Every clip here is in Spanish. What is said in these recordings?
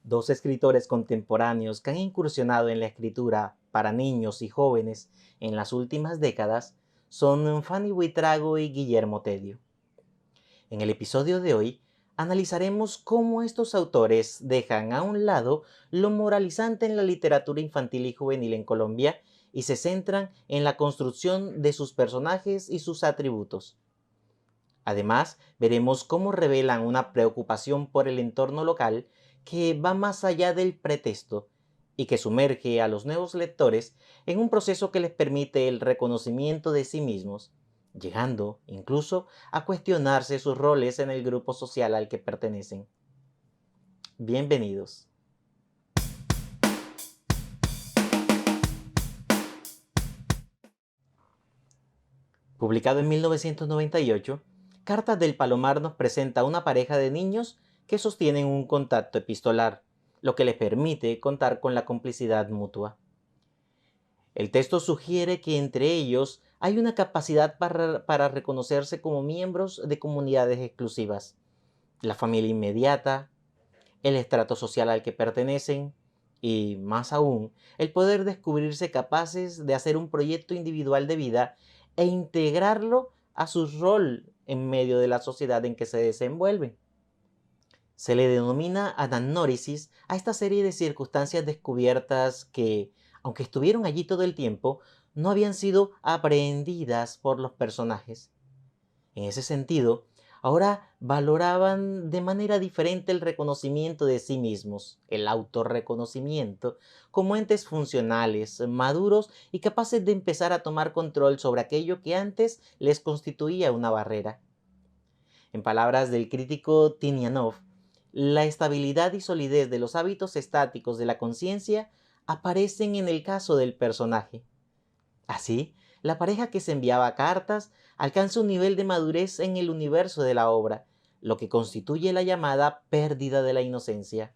Dos escritores contemporáneos que han incursionado en la escritura para niños y jóvenes en las últimas décadas son Fanny Buitrago y Guillermo Tedio. En el episodio de hoy analizaremos cómo estos autores dejan a un lado lo moralizante en la literatura infantil y juvenil en Colombia y se centran en la construcción de sus personajes y sus atributos. Además, veremos cómo revelan una preocupación por el entorno local que va más allá del pretexto y que sumerge a los nuevos lectores en un proceso que les permite el reconocimiento de sí mismos, llegando incluso a cuestionarse sus roles en el grupo social al que pertenecen. Bienvenidos. Publicado en 1998, Cartas del Palomar nos presenta a una pareja de niños que sostienen un contacto epistolar, lo que les permite contar con la complicidad mutua. El texto sugiere que entre ellos hay una capacidad para reconocerse como miembros de comunidades exclusivas, la familia inmediata, el estrato social al que pertenecen y, más aún, el poder descubrirse capaces de hacer un proyecto individual de vida e integrarlo a su rol en medio de la sociedad en que se desenvuelven. Se le denomina anagnórisis a esta serie de circunstancias descubiertas que, aunque estuvieron allí todo el tiempo, no habían sido aprehendidas por los personajes. En ese sentido, ahora valoraban de manera diferente el reconocimiento de sí mismos, el autorreconocimiento, como entes funcionales, maduros y capaces de empezar a tomar control sobre aquello que antes les constituía una barrera. En palabras del crítico Tinianov, la estabilidad y solidez de los hábitos estáticos de la conciencia aparecen en el caso del personaje. Así, la pareja que se enviaba cartas alcanza un nivel de madurez en el universo de la obra, lo que constituye la llamada pérdida de la inocencia.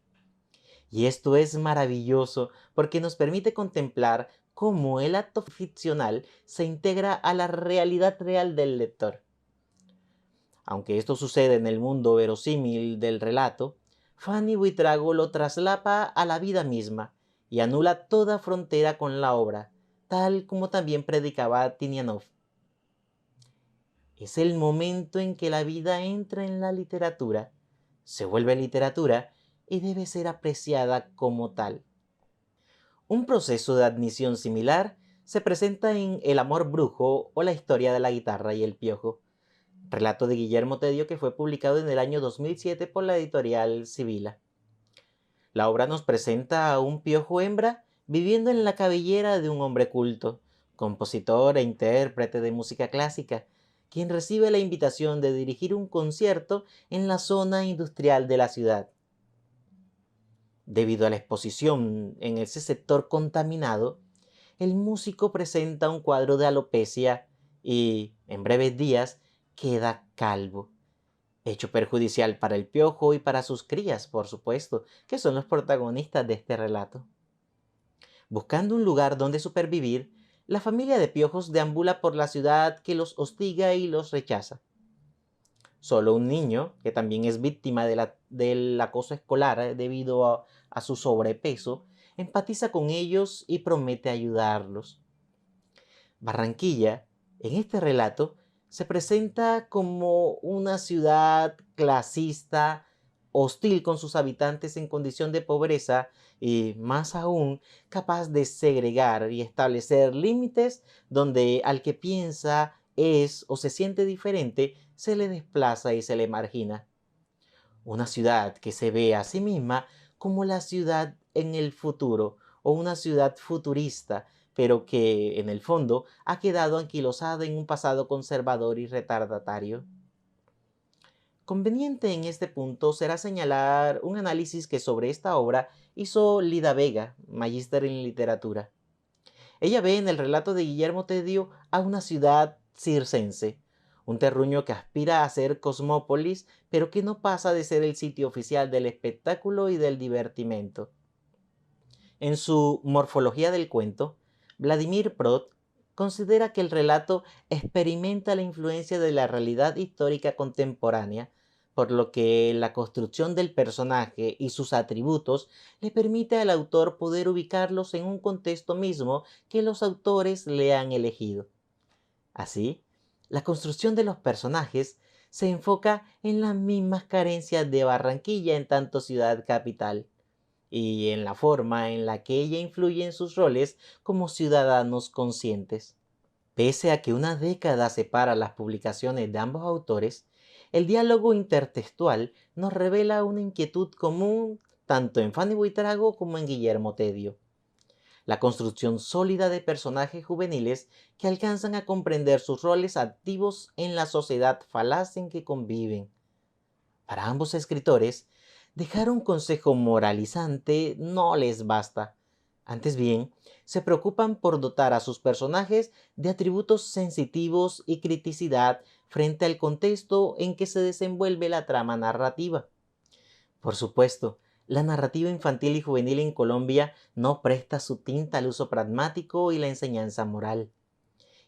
Y esto es maravilloso porque nos permite contemplar cómo el acto ficcional se integra a la realidad real del lector. Aunque esto sucede en el mundo verosímil del relato, Fanny Buitrago lo traslapa a la vida misma y anula toda frontera con la obra, tal como también predicaba Tinianov. Es el momento en que la vida entra en la literatura, se vuelve literatura y debe ser apreciada como tal. Un proceso de admisión similar se presenta en El amor brujo o la historia de la guitarra y el piojo, relato de Guillermo Tedio que fue publicado en el año 2007 por la editorial Sibila. La obra nos presenta a un piojo hembra viviendo en la cabellera de un hombre culto, compositor e intérprete de música clásica, quien recibe la invitación de dirigir un concierto en la zona industrial de la ciudad. Debido a la exposición en ese sector contaminado, el músico presenta un cuadro de alopecia y, en breves días, queda calvo, hecho perjudicial para el piojo y para sus crías, por supuesto, que son los protagonistas de este relato. Buscando un lugar donde supervivir, la familia de piojos deambula por la ciudad que los hostiga y los rechaza. Solo un niño, que también es víctima del acoso escolar debido a su sobrepeso, empatiza con ellos y promete ayudarlos. Barranquilla, en este relato, se presenta como una ciudad clasista, hostil con sus habitantes en condición de pobreza y, más aún, capaz de segregar y establecer límites donde al que piensa, es o se siente diferente, se le desplaza y se le margina. Una ciudad que se ve a sí misma como la ciudad en el futuro o una ciudad futurista, pero que en el fondo ha quedado anquilosada en un pasado conservador y retardatario. Conveniente en este punto será señalar un análisis que sobre esta obra hizo Lida Vega, magíster en literatura. Ella ve en el relato de Guillermo Tedio a una ciudad circense, un terruño que aspira a ser cosmópolis, pero que no pasa de ser el sitio oficial del espectáculo y del divertimento. En su Morfología del cuento, Vladimir Prot considera que el relato experimenta la influencia de la realidad histórica contemporánea, por lo que la construcción del personaje y sus atributos le permite al autor poder ubicarlos en un contexto mismo que los autores le han elegido. Así, la construcción de los personajes se enfoca en las mismas carencias de Barranquilla en tanto ciudad capital y en la forma en la que ella influye en sus roles como ciudadanos conscientes. Pese a que una década separa las publicaciones de ambos autores, el diálogo intertextual nos revela una inquietud común tanto en Fanny Buitrago como en Guillermo Tedio: la construcción sólida de personajes juveniles que alcanzan a comprender sus roles activos en la sociedad falaz en que conviven. Para ambos escritores, dejar un consejo moralizante no les basta. Antes bien, se preocupan por dotar a sus personajes de atributos sensitivos y criticidad frente al contexto en que se desenvuelve la trama narrativa. Por supuesto, la narrativa infantil y juvenil en Colombia no presta su tinta al uso pragmático y la enseñanza moral.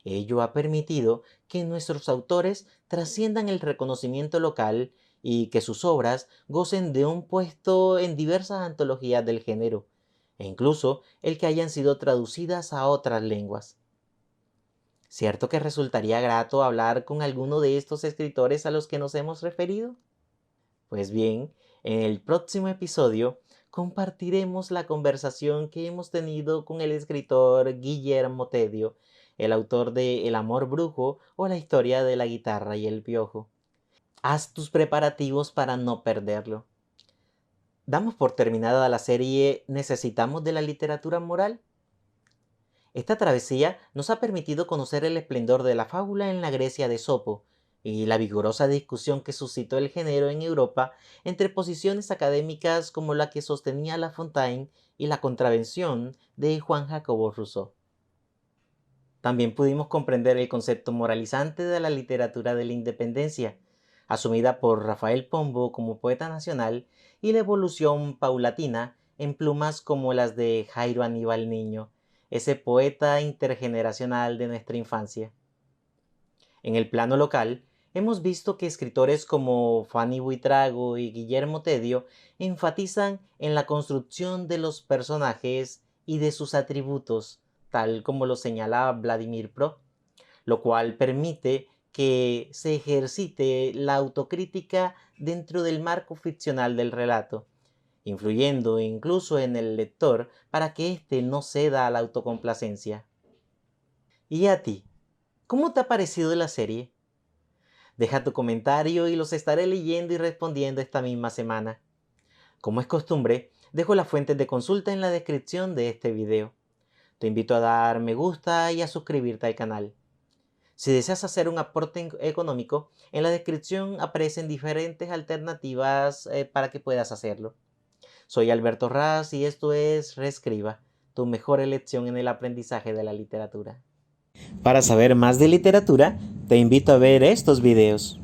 Ello ha permitido que nuestros autores trasciendan el reconocimiento local y que sus obras gocen de un puesto en diversas antologías del género, e incluso el que hayan sido traducidas a otras lenguas. ¿Cierto que resultaría grato hablar con alguno de estos escritores a los que nos hemos referido? Pues bien, en el próximo episodio compartiremos la conversación que hemos tenido con el escritor Guillermo Tedio, el autor de El amor brujo o la historia de la guitarra y el piojo. Haz tus preparativos para no perderlo. Damos por terminada la serie ¿Necesitamos de la literatura moral? Esta travesía nos ha permitido conocer el esplendor de la fábula en la Grecia de Esopo y la vigorosa discusión que suscitó el género en Europa entre posiciones académicas como la que sostenía La Fontaine y la contravención de Juan Jacobo Rousseau. También pudimos comprender el concepto moralizante de la literatura de la independencia, asumida por Rafael Pombo como poeta nacional, y la evolución paulatina en plumas como las de Jairo Aníbal Niño, ese poeta intergeneracional de nuestra infancia. En el plano local, hemos visto que escritores como Fanny Buitrago y Guillermo Tedio enfatizan en la construcción de los personajes y de sus atributos, tal como lo señala Vladimir Pro, lo cual permite que se ejercite la autocrítica dentro del marco ficcional del relato, influyendo incluso en el lector para que éste no ceda a la autocomplacencia. ¿Y a ti? ¿Cómo te ha parecido la serie? Deja tu comentario y los estaré leyendo y respondiendo esta misma semana. Como es costumbre, dejo las fuentes de consulta en la descripción de este video. Te invito a dar me gusta y a suscribirte al canal. Si deseas hacer un aporte económico, en la descripción aparecen diferentes alternativas para que puedas hacerlo. Soy Alberto Raz y esto es Reescriba, tu mejor elección en el aprendizaje de la literatura. Para saber más de literatura, te invito a ver estos videos.